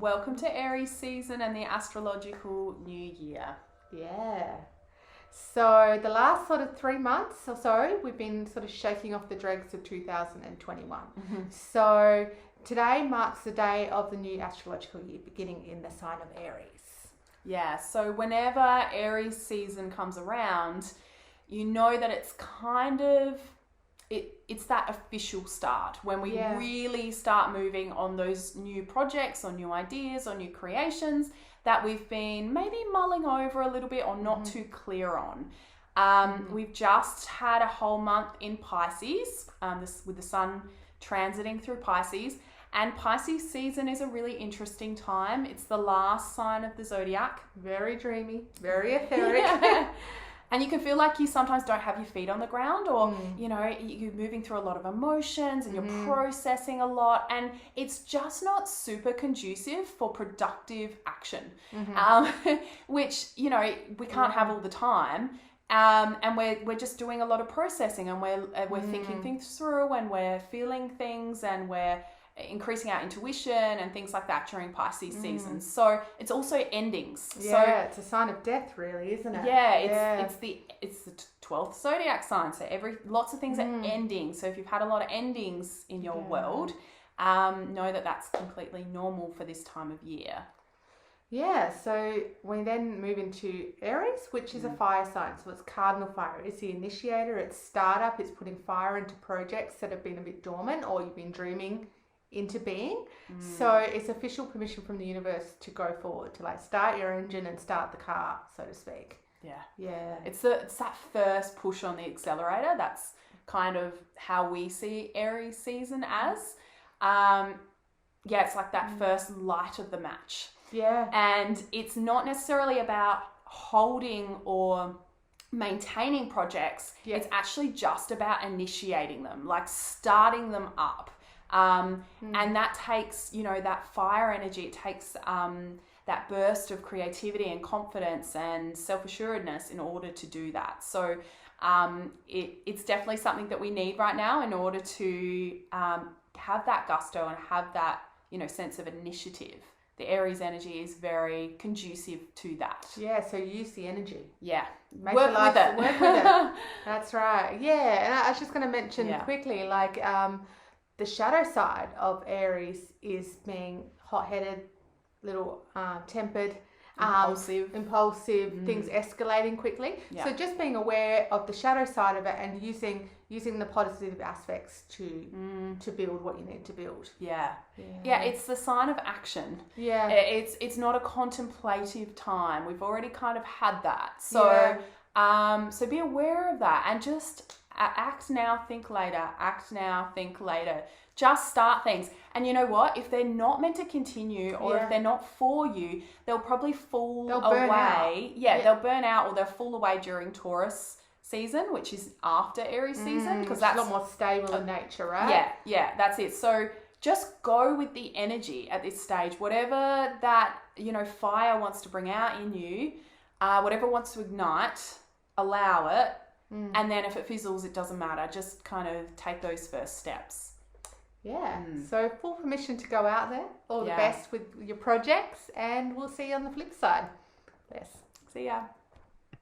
Welcome to Aries season and the Astrological New Year. Yeah. So the last sort of 3 months or so, we've been sort of shaking off the dregs of 2021. So today marks the day of the new astrological year beginning in the sign of Aries. Yeah, so whenever Aries season comes around, you know that it's kind of, it's that official start when we really start moving on those new projects or new ideas or new creations that we've been maybe mulling over a little bit or not too clear on. We've just had a whole month in Pisces, with the sun transiting through Pisces. And Pisces season is a really interesting time. It's the last sign of the Zodiac. Very dreamy, very etheric. Yeah. And you can feel like you sometimes don't have your feet on the ground, or, you know, you're moving through a lot of emotions and you're processing a lot, and it's just not super conducive for productive action, which, you know, we can't have all the time. And we're just doing a lot of processing, and we're thinking things through, and we're feeling things, and we're increasing our intuition and things like that during Pisces season. So it's also endings. Yeah, it's a sign of death, really, isn't it? Yeah, it's the 12th zodiac sign. So lots of things are ending. So if you've had a lot of endings in your world, know that that's completely normal for this time of year. Yeah, so we then move into Aries, which is a fire sign. So it's cardinal fire. It's the initiator, it's startup, it's putting fire into projects that have been a bit dormant or you've been dreaming into being. So it's official permission from the universe to go forward, to like start your engine and start the car, so to speak. Yeah. It's that first push on the accelerator. That's kind of how we see Aries season as. It's like that first light of the match. Yeah. And it's not necessarily about holding or maintaining projects. It's actually just about initiating them, like starting them up. And that takes, you know, that fire energy. It takes that burst of creativity and confidence and self-assuredness in order to do that. So it's definitely something that we need right now in order to have that gusto and have that, you know, sense of initiative. The Aries energy is very conducive to that. Yeah, so use the energy. Yeah. Work with it. That's right. Yeah, and I was just going to mention quickly, like, the shadow side of Aries is being hot-headed, little tempered, impulsive, things escalating quickly. So just being aware of the shadow side of it and using the positive aspects to build what you need to build. Yeah, it's the sign of action. Yeah. It's not a contemplative time. We've already kind of had that. So so be aware of that and just act now, think later. Act now, think later. Just start things. And you know what? If they're not meant to continue or if they're not for you, they'll probably fall away. They'll burn out or they'll fall away during Taurus season, which is after Aries season, because that's a lot more stable in nature, right? Yeah, that's it. So just go with the energy at this stage. Whatever that, you know, fire wants to bring out in you, whatever wants to ignite, allow it. And then if it fizzles, it doesn't matter. Just kind of take those first steps. Yeah. So full permission to go out there. All the best with your projects, and we'll see you on the flip side. Yes. See ya.